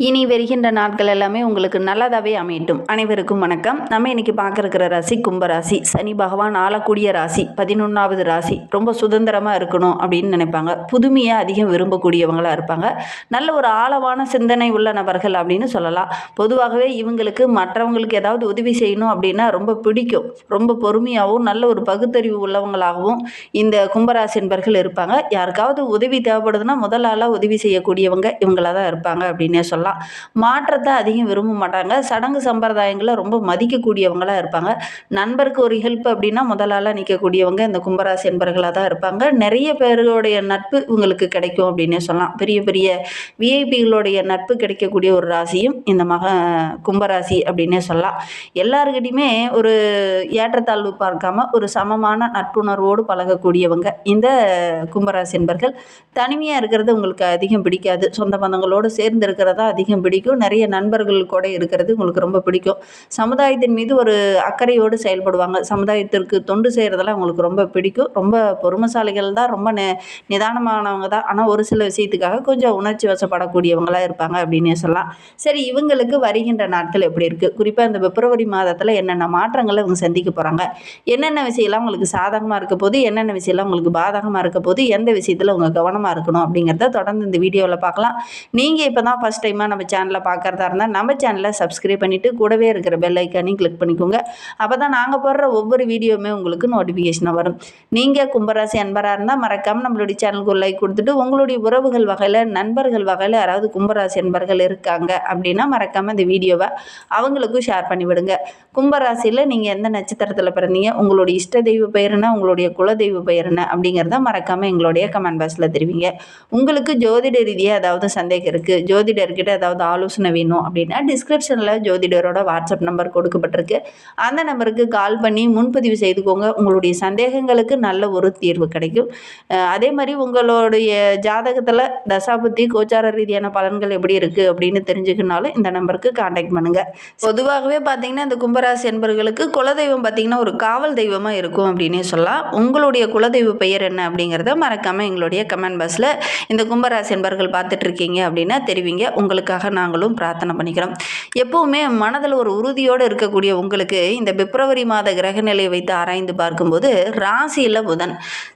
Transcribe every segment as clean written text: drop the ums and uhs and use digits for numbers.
இனி வருகின்ற நாட்கள் எல்லாமே உங்களுக்கு நல்லதாகவே அமையட்டும். அனைவருக்கும் வணக்கம். நம்ம இன்னைக்கு பார்க்க இருக்கிற ராசி கும்பராசி. சனி பகவான் ஆளக்கூடிய ராசி, 11வது ராசி. ரொம்ப சுதந்திரமாக இருக்கணும் அப்படின்னு நினைப்பாங்க. புதுமையை அதிகம் விரும்பக்கூடியவங்களாக இருப்பாங்க. நல்ல ஒரு ஆழமான சிந்தனை உள்ள நபர்கள் அப்படின்னு சொல்லலாம். பொதுவாகவே இவங்களுக்கு மற்றவங்களுக்கு ஏதாவது உதவி செய்யணும் அப்படின்னா ரொம்ப பிடிக்கும். ரொம்ப பொறுமையாகவும் நல்ல ஒரு பகுத்தறிவு உள்ளவங்களாகவும் இந்த கும்பராசி என்பர்கள் இருப்பாங்க. யாருக்காவது உதவி தேவைப்படுதுன்னா முதல் ஆளாக உதவி செய்யக்கூடியவங்க இவங்களாக தான் இருப்பாங்க அப்படின்னே சொல்லலாம். மாற்றத்தை அதிகம் விரும்ப மாட்டாங்க. சடங்கு சம்பிரதாயங்களை ரொம்ப மதிக்கக்கூடியவங்களாக இருப்பாங்க. நண்பருக்கு ஒரு ஹெல்ப் அப்படின்னா முதலாளாக நிற்கக்கூடியவங்க இந்த கும்பராசி என்பர்களாக தான் இருப்பாங்க. நிறைய பேர்களுடைய நட்பு இவங்களுக்கு கிடைக்கும் அப்படின்னே சொல்லலாம். பெரிய பெரிய விஐபிகளுடைய நட்பு கிடைக்கக்கூடிய ஒரு ராசியும் இந்த கும்பராசி அப்படின்னே சொல்லலாம். எல்லாருக்கிட்டையுமே ஒரு ஏற்றத்தாழ்வு பார்க்காம ஒரு சமமான நட்புணர்வோடு பழகக்கூடியவங்க இந்த கும்பராசி என்பர்கள். தனிமையாக இருக்கிறது உங்களுக்கு அதிகம் பிடிக்காது. சொந்த பந்தங்களோடு சேர்ந்து இருக்கிறதா அதிகம் பிடிக்கும். நிறைய நண்பர்கள் கூட இருக்கிறது உங்களுக்கு ரொம்ப பிடிக்கும். சமுதாயத்தின் மீது ஒரு அக்கறையோடு செயல்படுவாங்க. சமுதாயத்திற்கு தொண்டு செய்கிறதெல்லாம் உங்களுக்கு ரொம்ப பிடிக்கும். ரொம்ப பொறுமைசாலிகள் தான், ரொம்ப நிதானமானவங்க தான். ஆனால் ஒரு சில விஷயத்துக்காக கொஞ்சம் உணர்ச்சி வசப்படக்கூடியவங்களாக இருப்பாங்க அப்படின்னே சொல்லலாம். சரி, இவங்களுக்கு வருகின்ற நாட்கள் எப்படி இருக்குது? குறிப்பாக இந்த பிப்ரவரி மாதத்தில் என்னென்ன மாற்றங்களை இவங்க சந்திக்க போகிறாங்க? என்னென்ன விஷயம்லாம் உங்களுக்கு சாதகமாக இருக்க போது, என்னென்ன விஷயம்லாம் உங்களுக்கு பாதகமாக இருக்க போது, எந்த விஷயத்தில் உங்கள் கவனமாக இருக்கணும் அப்படிங்கிறத தொடர்ந்து இந்த வீடியோவில் பார்க்கலாம். நீங்கள் இப்போ தான் ஃபஸ்ட் டைமாக நம்ம சேனலை பார்க்குறதா இருந்தால் நம்ம சேனலை சப்ஸ்கிரைப் பண்ணிவிட்டு கூடவே இருக்கிற பெல் ஐக்கானையும் கிளிக் பண்ணிக்கோங்க. அப்போ தான் நாங்கள் போடுற ஒவ்வொரு வீடியோவுமே உங்களுக்கு நோட்டிஃபிகேஷனாக வரும். நீங்கள் கும்பராசி அன்பராக இருந்தால் மறக்காமல் நம்மளுடைய சேனலுக்கு ஒரு லைக் கொடுத்துட்டு, உங்களுடைய உறவுகள் வகையில் நண்பர்கள் வகையில் யாராவது கும்பராசி அன்பர்கள் இருக்காங்க அப்படின்னா மறக்காமல் இந்த வீடியோவை அவங்களுக்கும் ஷேர் பண்ணிவிடுங்க. கும்பராசியில் நீங்கள் எந்த நட்சத்திரத்தில் பிறந்தீங்க, உங்களுடைய இஷ்ட தெய்வ பெயர் என்ன, உங்களுடைய குல தெய்வ பெயர் என்ன அப்படிங்கிறத மறக்காமல் எங்களுடைய கமெண்ட் பாக்ஸில் தெரிவிங்க. உங்களுக்கு ஜோதிட ரீதியாக ஏதாவது சந்தேகம் இருக்குது, ஜோதிடர்கிட்ட ஏதாவது ஆலோசனை வேணும் அப்படின்னா டிஸ்கிரிப்ஷனில் ஜோதிடரோட வாட்ஸ்அப் நம்பர் கொடுக்கப்பட்டிருக்கு. அந்த நம்பருக்கு கால் பண்ணி முன்பதிவு செய்துக்கோங்க. உங்களுடைய சந்தேகங்களுக்கு நல்ல ஒரு தீர்வு கிடைக்கும். அதே மாதிரி உங்களுடைய ஜாதகத்தில் தசாபுத்தி கோச்சார ரீதியான பலன்கள் எப்படி இருக்குது அப்படின்னு தெரிஞ்சுக்கனாலும் இந்த நம்பருக்கு கான்டாக்ட் பண்ணுங்கள். பொதுவாகவே பார்த்தீங்கன்னா இந்த கும்பராசி என்பவர்களுக்கு குலதெய்வம் பார்த்தீங்கன்னா ஒரு காவல் தெய்வமாக இருக்கும் அப்படின்னே சொல்லலாம். உங்களுடைய குலதெய்வ பெயர் என்ன அப்படிங்கிறத மறக்காமல் எங்களுடைய கமெண்ட் பாக்ஸில் இந்த கும்பராசி என்பவர்கள் பார்த்துட்டு இருக்கீங்க அப்படின்னா தெரிவிங்க. உங்களுக்காக நாங்களும் பிரார்த்தனை பண்ணிக்கிறோம். எப்பவுமே மனதில் ஒரு உறுதியோடு இருக்கக்கூடிய உங்களுக்கு இந்த பிப்ரவரி மாத கிரகநிலையை வைத்து ஆராய்ந்து பார்க்கும்போது ராசியில் புதன்,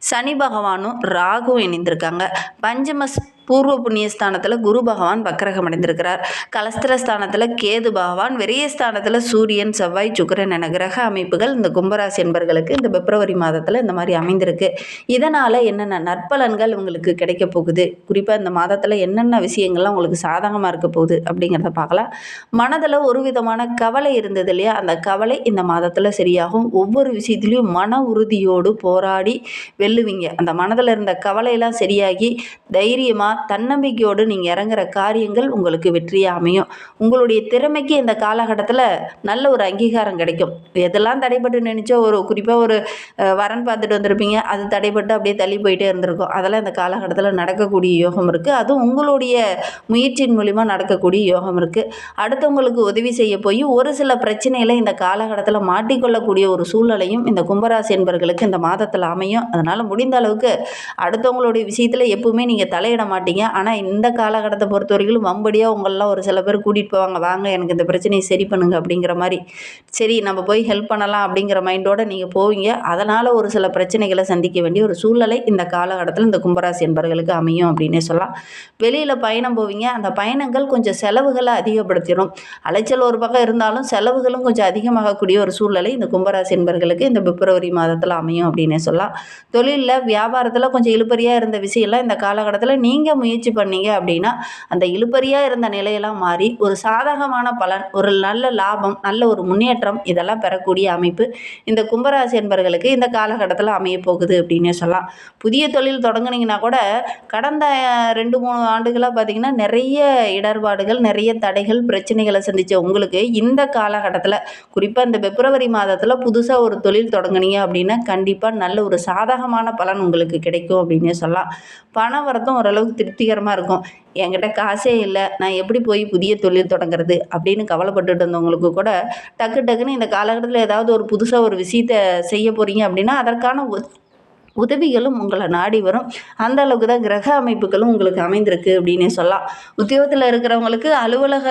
சனி பகவானும் ராகுவும் இணைந்திருக்காங்க. பஞ்சம பூர்வ புண்ணிய ஸ்தானத்தில் குரு பகவான் வக்கரகம் அடைந்திருக்கிறார். கலஸ்திரஸ்தானத்தில் கேது பகவான், விரயஸ்தானத்தில் சூரியன், செவ்வாய், சுக்கிரன் என கிரக அமைப்புகள் இந்த கும்பராசி என்பர்களுக்கு இந்த பிப்ரவரி மாதத்தில் இந்த மாதிரி அமைந்திருக்கு. இதனால் என்னென்ன நற்பலன்கள் உங்களுக்கு கிடைக்க போகுது, குறிப்பாக இந்த மாதத்தில் என்னென்ன விஷயங்கள்லாம் உங்களுக்கு சாதகமாக இருக்க போகுது அப்படிங்கிறத பார்க்கலாம். மனதில் ஒரு விதமான கவலை இருந்தது இல்லையா, அந்த கவலை இந்த மாதத்தில் சரியாகும். ஒவ்வொரு விஷயத்துலையும் மன உறுதியோடு போராடி வெல்லுவீங்க. அந்த மனதில் இருந்த கவலையெல்லாம் சரியாகி தைரியமாக தன்னம்பிக்கையோடு நீங்கள் இறங்குற காரியங்கள் உங்களுக்கு வெற்றியாக அமையும். உங்களுடைய திறமைக்கு இந்த காலகட்டத்தில் நல்ல ஒரு அங்கீகாரம் கிடைக்கும். எதெல்லாம் தடைப்பட்டு நினச்சோ, ஒரு குறிப்பாக ஒரு வரன் பார்த்துட்டு வந்திருப்பீங்க, அது தடைப்பட்டு அப்படியே தள்ளி போயிட்டே இருந்திருக்கும். அதெல்லாம் இந்த காலகட்டத்தில் நடக்கக்கூடிய யோகம் இருக்குது. அதுவும் உங்களுடைய முயற்சியின் மூலிமா நடக்கக்கூடிய யோகம் இருக்குது. அடுத்தவங்களுக்கு உதவி செய்ய போய் ஒரு சில பிரச்சனைகளை இந்த காலகட்டத்தில் மாட்டிக்கொள்ளக்கூடிய ஒரு சூழ்நிலையும் இந்த கும்பராசி என்பவர்களுக்கு இந்த மாதத்தில் அமையும். அதனால் முடிந்த அளவுக்கு அடுத்தவங்களுடைய விஷயத்தில் எப்பவுமே நீங்கள் தலையிட மாட்டீங்க. ஆனால் இந்த காலகட்டத்தை பொறுத்த வரைக்கும் வம்படியாக உங்களெலாம் ஒரு சில பேர் கூட்டிகிட்டு போவாங்க, வாங்க எனக்கு இந்த பிரச்சனையை சரி பண்ணுங்க அப்படிங்கிற மாதிரி. சரி, நம்ம போய் ஹெல்ப் பண்ணலாம் அப்படிங்கிற மைண்டோடு நீங்கள் போவீங்க. அதனால் ஒரு சில பிரச்சனைகளை சந்திக்க வேண்டிய ஒரு சூழ்நிலை இந்த காலகட்டத்தில் இந்த கும்பராசி என்பவர்களுக்கு அமையும் அப்படின்னே சொல்லலாம். வெளியில் பயணம் போவீங்க. அந்த பயணங்கள் கொஞ்சம் செலவுகளை அதிகப்படுத்திடும். அலைச்சல் ஒரு பக்கம் இருந்தாலும் செலவுகளும் கொஞ்சம் அதிகமாகக்கூடிய ஒரு சூழ்நிலை இந்த கும்பராசி என்பவர்களுக்கு இந்த பிப்ரவரி மாதத்தில் அமையும் அப்படின்னே சொல்லலாம். தொழிலில் வியாபாரத்தில் கொஞ்சம் இழுபறியாக இருந்த விஷயம்லாம் இந்த காலகட்டத்தில் நீங்கள் முயற்சி பண்ணீங்க அப்படின்னா அந்த இழுபறியாக இருந்த நிலையெல்லாம் மாறி ஒரு சாதகமான பலன், ஒரு நல்ல லாபம், நல்ல ஒரு முன்னேற்றம் இதெல்லாம் பெறக்கூடிய அமைப்பு இந்த கும்பராசி என்பவர்களுக்கு இந்த காலகட்டத்தில் அமைய போகுது அப்படின்னே சொல்லலாம். புதிய தொழில் தொடங்குனீங்கன்னா கூட கடந்த 2-3 ஆண்டுகளாக பார்த்திங்கன்னா நிறைய இடர்பாடுகள், நிறைய தடைகள், பிரச்சனைகளை சந்தித்த உங்களுக்கு இந்த காலகட்டத்தில் குறிப்பாக இந்த பிப்ரவரி மாதத்தில் புதுசாக ஒரு தொழில் தொடங்குனீங்க அப்படின்னா கண்டிப்பாக நல்ல ஒரு சாதகமான பலன் உங்களுக்கு கிடைக்கும் அப்படின்னே சொல்லலாம். பண வரத்தும் ஓரளவுக்கு திருப்திகரமாக இருக்கும். என்கிட்ட காசே இல்லை, நான் எப்படி போய் புதிய தொழில் தொடங்குறது அப்படின்னு கவலைப்பட்டுட்டு இருந்தவங்களுக்கு கூட டக்குன்னு இந்த காலகட்டத்தில் ஏதாவது ஒரு புதுசாக ஒரு விஷயத்தை செய்ய போகிறீங்க அப்படின்னா அதற்கான உதவிகளும் உங்களை நாடி வரும். அந்த அளவுக்கு தான் கிரக அமைப்புகளும் உங்களுக்கு அமைந்திருக்கு அப்படின்னே சொல்லலாம். உத்தியோகத்தில் இருக்கிறவங்களுக்கு அலுவலக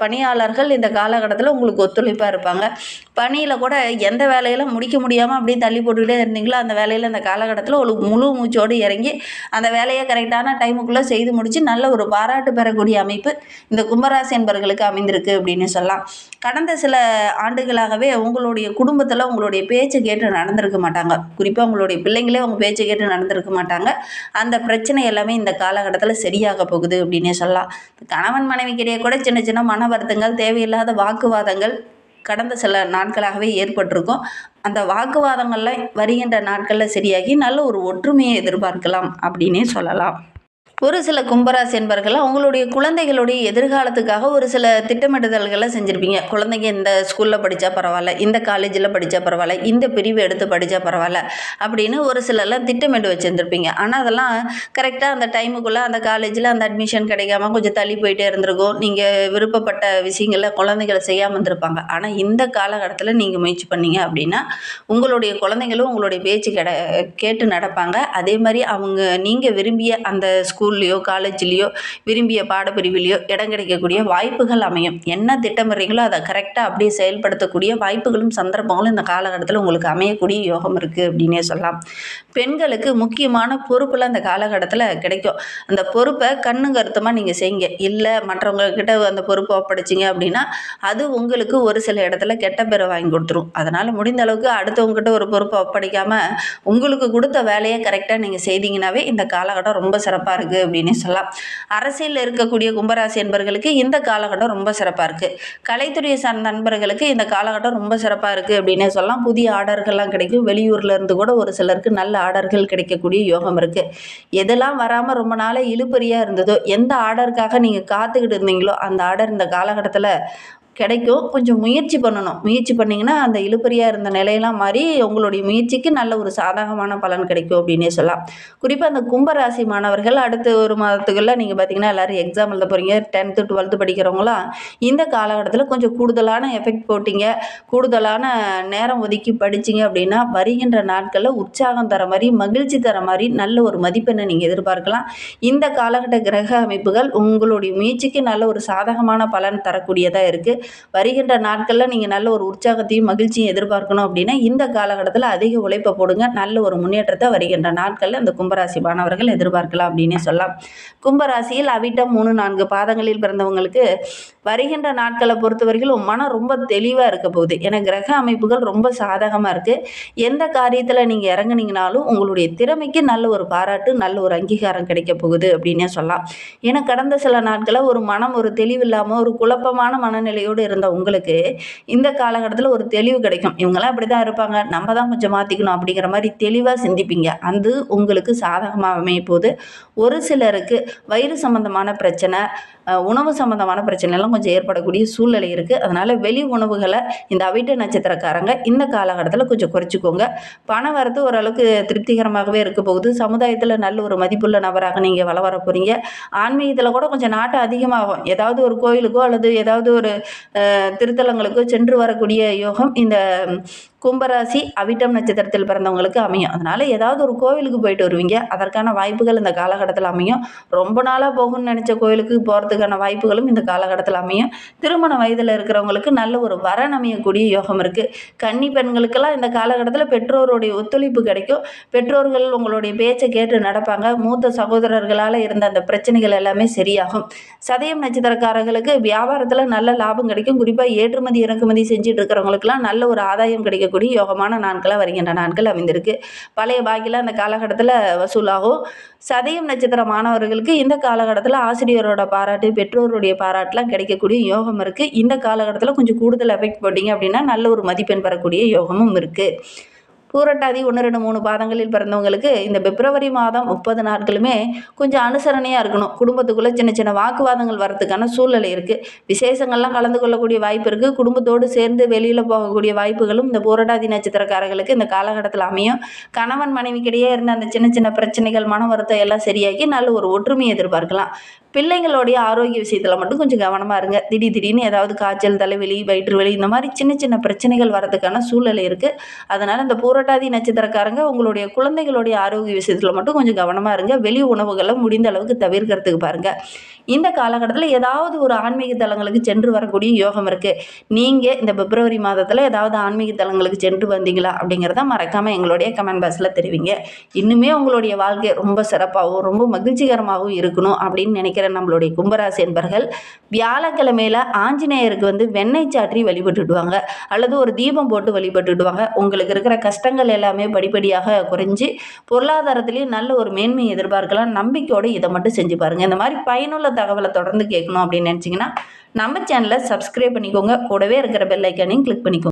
பணியாளர்கள் இந்த காலகட்டத்தில் உங்களுக்கு ஒத்துழைப்பாக இருப்பாங்க. பணியில் கூட எந்த வேலையெல்லாம் முடிக்க முடியாமல் அப்படியே தள்ளி போட்டுக்கிட்டே இருந்தீங்களோ அந்த வேலையில் இந்த காலகட்டத்தில் ஒரு முழு மூச்சோடு இறங்கி அந்த வேலையை கரெக்டான டைமுக்குள்ளே செய்து முடித்து நல்ல ஒரு பாராட்டு பெறக்கூடிய அமைப்பு இந்த கும்பராசி என்பவர்களுக்கு அமைந்திருக்கு அப்படின்னு சொல்லலாம். கடந்த சில ஆண்டுகளாகவே உங்களுடைய குடும்பத்தில் உங்களுடைய பேச்சு கேட்டு நடந்திருக்க மாட்டாங்க. குறிப்பாக உங்களுடைய பிள்ளைங்களே அவங்க பேச்சு கேட்டு நடந்திருக்க மாட்டாங்க. அந்த பிரச்சனை எல்லாமே இந்த காலகட்டத்தில் சரியாக போகுது அப்படின்னே சொல்லலாம். கணவன் மனைவிக்கிடையே கூட சின்ன சின்ன மன வருத்தங்கள், தேவையில்லாத வாக்குவாதங்கள் கடந்த சில நாட்களாகவே ஏற்பட்டிருக்கும். அந்த வாக்குவாதங்கள்லாம் வருகின்ற நாட்களில் சரியாகி நல்ல ஒரு ஒற்றுமையை எதிர்பார்க்கலாம் அப்படின்னே சொல்லலாம். ஒரு சில கும்பராசி என்பர்கள் அவங்களுடைய குழந்தைகளுடைய எதிர்காலத்துக்காக ஒரு சில திட்டமிடுதல்களை செஞ்சுருப்பீங்க. குழந்தைங்க இந்த ஸ்கூலில் படித்தா பரவாயில்ல, இந்த காலேஜில் படித்தா பரவாயில்ல, இந்த பிரிவு எடுத்து படித்தா பரவாயில்ல அப்படின்னு ஒரு சிலர்லாம் திட்டமிட்டு வச்சுருந்துருப்பீங்க. ஆனால் அதெல்லாம் கரெக்டாக அந்த டைமுக்குள்ளே அந்த காலேஜில் அந்த அட்மிஷன் கிடைக்காம கொஞ்சம் தள்ளி போயிட்டே இருந்திருக்கும். நீங்கள் விருப்பப்பட்ட விஷயங்களை குழந்தைகளை செய்யாமல் இருந்திருப்பாங்க. ஆனால் இந்த காலகட்டத்தில் நீங்கள் முயற்சி பண்ணீங்க அப்படின்னா உங்களுடைய குழந்தைங்களும் உங்களுடைய பேச்சு கேட்டு நடப்பாங்க. அதே மாதிரி நீங்கள் விரும்பிய அந்த ஸ்கூல்லையோ காலேஜ்லேயோ விரும்பிய பாடப்பிரிவிலையோ இடம் கிடைக்கக்கூடிய வாய்ப்புகள் அமையும். என்ன திட்டமிடுறீங்களோ அதை கரெக்டாக அப்படியே செயல்படுத்தக்கூடிய வாய்ப்புகளும் சந்தர்ப்பங்களும் இந்த காலகட்டத்தில் உங்களுக்கு அமையக்கூடிய யோகம் இருக்குது அப்படின்னே சொல்லலாம். பெண்களுக்கு முக்கியமான பொறுப்புலாம் அந்த காலகட்டத்தில் கிடைக்கும். அந்த பொறுப்பை கண்ணு கருத்துமாக நீங்கள் செய்யுங்க. இல்லை மற்றவங்கக்கிட்ட அந்த பொறுப்பை ஒப்படைச்சிங்க அப்படின்னா அது உங்களுக்கு ஒரு சில இடத்துல கெட்ட பேரை வாங்கி கொடுத்துரும். அதனால் முடிந்த அளவுக்கு அடுத்தவங்ககிட்ட ஒரு பொறுப்பை ஒப்படைக்காமல் உங்களுக்கு கொடுத்த வேலையை கரெக்டாக நீங்கள் செய்தீங்கன்னாவே இந்த காலகட்டம் ரொம்ப சிறப்பாக இருக்குது அப்படின்னு சொல்லலாம். அரசியலில் இருக்கக்கூடிய கும்பராசி என்பவர்களுக்கு இந்த காலகட்டம் ரொம்ப சிறப்பாக இருக்குது. கலைத்துறையை சார்ந்த நண்பர்களுக்கு இந்த காலகட்டம் ரொம்ப சிறப்பாக இருக்குது அப்படின்னே சொல்லலாம். புதிய ஆர்டர்கள்லாம் கிடைக்கும். வெளியூரில் இருந்து கூட ஒரு சிலருக்கு நல்ல ஆர்டர்கள் கிடைக்கக்கூடிய யோகம் இருக்குது. எதெல்லாம் வராமல் ரொம்ப நாளாக இழுபறியாக இருந்ததோ, எந்த ஆர்டருக்காக நீங்கள் காத்துக்கிட்டு இருந்தீங்களோ அந்த ஆர்டர் இந்த காலகட்டத்தில் கிடைக்கும். கொஞ்சம் முயற்சி பண்ணணும். முயற்சி பண்ணிங்கன்னா அந்த இழுபறியாக இருந்த நிலையெல்லாம் மாறி உங்களுடைய முயற்சிக்கு நல்ல ஒரு சாதகமான பலன் கிடைக்கும் அப்படின்னே சொல்லலாம். குறிப்பாக அந்த கும்பராசி மாணவர்கள் அடுத்த ஒரு மாதத்துக்குள்ளே நீங்கள் பார்த்தீங்கன்னா எல்லோரும் எக்ஸாம் எழுத போகிறீங்க. 10th 12th படிக்கிறவங்களாம் இந்த காலகட்டத்தில் கொஞ்சம் கூடுதலான எஃபெக்ட் போட்டிங்க, கூடுதலான நேரம் ஒதுக்கி படிச்சிங்க அப்படின்னா வருகின்ற நாட்களில் உற்சாகம் தர மாதிரி, மகிழ்ச்சி தர மாதிரி நல்ல ஒரு மதிப்பெண்ணை நீங்கள் எதிர்பார்க்கலாம். இந்த காலகட்ட கிரக அமைப்புகள் உங்களுடைய முயற்சிக்கு நல்ல ஒரு சாதகமான பலன் தரக்கூடியதாக இருக்குது. வருகின்ற நாட்களில் நீங்கள் நல்ல ஒரு உற்சாகத்தையும் மகிழ்ச்சியும் எதிர்பார்க்கணும் அப்படின்னா இந்த காலகட்டத்தில் அதிக உழைப்பை போடுங்க. நல்ல ஒரு முன்னேற்றத்தை வருகின்ற நாட்களில் அந்த கும்பராசி மாணவர்கள் எதிர்பார்க்கலாம் அப்படின்னே சொல்லலாம். கும்பராசியில் அவிட்டம் 3-4 பாதங்களில் பிறந்தவங்களுக்கு வருகின்ற நாட்களை பொறுத்தவரைக்கும் மனம் ரொம்ப தெளிவாக இருக்க போகுது. ஏன்னா கிரக அமைப்புகள் ரொம்ப சாதகமாக இருக்குது. எந்த காரியத்தில் நீங்கள் இறங்குனீங்கனாலும் உங்களுடைய திறமைக்கு நல்ல ஒரு பாராட்டு, நல்ல ஒரு அங்கீகாரம் கிடைக்க போகுது அப்படின்னே சொல்லலாம். ஏன்னா கடந்த சில நாட்களில் ஒரு மனம் ஒரு தெளிவில்லாமல் ஒரு குழப்பமான மனநிலையோடு இருந்த உங்களுக்கு இந்த காலகட்டத்தில் ஒரு தெளிவு கிடைக்கும். இவங்கெல்லாம் இப்படி தான் இருப்பாங்க, நம்ம தான் கொஞ்சம் மாற்றிக்கணும் அப்படிங்கிற மாதிரி தெளிவாக சிந்திப்பீங்க. அது உங்களுக்கு சாதகமாக அமைய போகுது. ஒரு சிலருக்கு வயிறு சம்பந்தமான பிரச்சனை, உணவு சம்பந்தமான பிரச்சனைலாம் கொஞ்சம் ஏற்படக்கூடிய சூழ்நிலை இருக்குது. அதனால் வெளி உணவுகளை இந்த அவிட்ட நட்சத்திரக்காரங்க இந்த காலகட்டத்தில் கொஞ்சம் குறைச்சிக்கோங்க. பண வரத்து ஓரளவுக்கு திருப்திகரமாகவே இருக்க போகுது. சமுதாயத்தில் நல்ல ஒரு மதிப்புள்ள நபராக நீங்கள் வர போகிறீங்க. ஆன்மீகத்தில் கூட கொஞ்சம் நாட்டம் அதிகமாகும். ஏதாவது ஒரு கோயிலுக்கோ அல்லது ஏதாவது ஒரு திருத்தலங்களுக்கோ சென்று வரக்கூடிய யோகம் இந்த கும்பராசி அவிட்டம் நட்சத்திரத்தில் பிறந்தவங்களுக்கு அமையும். அதனால் ஏதாவது ஒரு கோவிலுக்கு போயிட்டு வருவீங்க. அதற்கான வாய்ப்புகள் இந்த காலகட்டத்தில் அமையும். ரொம்ப நாளாக போகணும்னு நினச்ச கோவிலுக்கு போகிறதுக்கான வாய்ப்புகளும் இந்த காலகட்டத்தில் அமையும். திருமண வயதில் இருக்கிறவங்களுக்கு நல்ல ஒரு வரன் அமையக்கூடிய யோகம் இருக்குது. கன்னி பெண்களுக்கெல்லாம் இந்த காலகட்டத்தில் பெற்றோருடைய ஒத்துழைப்பு கிடைக்கும். பெற்றோர்கள் உங்களுடைய பேச்சை கேட்டு நடப்பாங்க. மூத்த சகோதரர்களால் இருந்த அந்த பிரச்சனைகள் எல்லாமே சரியாகும். சதயம் நட்சத்திரக்காரர்களுக்கு வியாபாரத்தில் நல்ல லாபம் கிடைக்கும். குறிப்பாக ஏற்றுமதி இறக்குமதி செஞ்சுட்டு இருக்கிறவங்களுக்கெல்லாம் நல்ல ஒரு ஆதாயம் கிடைக்கக்கூடிய யோகமான நாட்களாக வருகின்ற நாட்கள் அமைந்திருக்கு. பழைய பாக்கியில் அந்த காலகட்டத்தில் வசூலாகும். சதயம் நட்சத்திர மாணவர்களுக்கு இந்த காலகட்டத்தில் ஆசிரியரோட பாராட்டு, பெற்றோருடைய பாராட்டுலாம் கிடைக்கக்கூடிய யோகம் இருக்குது. இந்த காலகட்டத்தில் கொஞ்சம் கூடுதல் எஃபெக்ட் போட்டிங்க அப்படின்னா நல்ல ஒரு மதிப்பெண் பெறக்கூடிய யோகமும் இருக்குது. பூரட்டாதி 1, 2, 3 பாதங்களில் பிறந்தவங்களுக்கு இந்த பிப்ரவரி மாதம் 30 நாட்களுமே கொஞ்சம் அனுசரணையாக இருக்கணும். குடும்பத்துக்குள்ளே சின்ன சின்ன வாக்குவாதங்கள் வரதுக்கான சூழ்நிலை இருக்குது. விசேஷங்கள்லாம் கலந்து கொள்ளக்கூடிய வாய்ப்பு இருக்குது. குடும்பத்தோடு சேர்ந்து வெளியில் போகக்கூடிய வாய்ப்புகளும் இந்த பூரட்டாதி நட்சத்திரக்காரர்களுக்கு இந்த காலகட்டத்தில் அமையும். கணவன் மனைவிக்கிடையே இருந்த அந்த சின்ன சின்ன பிரச்சனைகள், மன வருத்தம் எல்லாம் சரியாகி நல்ல ஒரு ஒற்றுமையை எதிர்பார்க்கலாம். பிள்ளைங்களுடைய ஆரோக்கிய விஷயத்தில் மட்டும் கொஞ்சம் கவனமாக இருங்க. திடீர்னு ஏதாவது காய்ச்சல், தலைவலி, வயிற்று வலி இந்த மாதிரி சின்ன சின்ன பிரச்சனைகள் வரதுக்கான சூழ்நிலை இருக்குது. அதனால் இந்த பூரட்டாதி நட்சத்திரக்காரங்க உங்களுடைய குழந்தைகளுடைய ஆரோக்கிய விஷயத்தில் மட்டும் கொஞ்சம் கவனமாக இருங்க. வெளி உணவுகளை முடிந்த அளவுக்கு தவிர்க்கிறதுக்கு பாருங்கள். இந்த காலகட்டத்தில் ஏதாவது ஒரு ஆன்மீக தலங்களுக்கு சென்று வரக்கூடிய யோகம் இருக்குது. நீங்கள் இந்த பிப்ரவரி மாதத்தில் ஏதாவது ஆன்மீக தலங்களுக்கு சென்று வந்தீங்களா அப்படிங்கிறத மறக்காமல் எங்களுடைய கமெண்ட் பாக்ஸில் தெரிவிங்க. இன்னுமே உங்களுடைய வாழ்க்கை ரொம்ப சிறப்பாகவும் ரொம்ப மகிழ்ச்சிகரமாகவும் இருக்கணும் அப்படின்னு நினைக்கிற நம்மளுடைய கும்பராசி என்பர்கள் வியாழக்கிழமையில ஆஞ்சநேயருக்கு வெண்ணெய் சாற்றி வழிபட்டுடுவாங்க, அல்லது ஒரு தீபம் போட்டு வழிபட்டுடுவாங்க. உங்களுக்கு இருக்கிற கஷ்டங்கள் எல்லாமே படிப்படியாக குறைஞ்சி பொருளாதாரத்திலையும் நல்ல ஒரு மேன்மை எதிர்பார்க்கலாம். நம்பிக்கையோடு இதை மட்டும் செஞ்சு பாருங்கள். இந்த மாதிரி பயனுள்ள தகவலை தொடர்ந்து கேட்கணும் அப்படின்னு நினச்சிங்கன்னா நம்ம சேனலை சப்ஸ்கிரைப் பண்ணிக்கோங்க. கூடவே இருக்கிற பெல் ஐக்கானையும் கிளிக் பண்ணிக்கோங்க.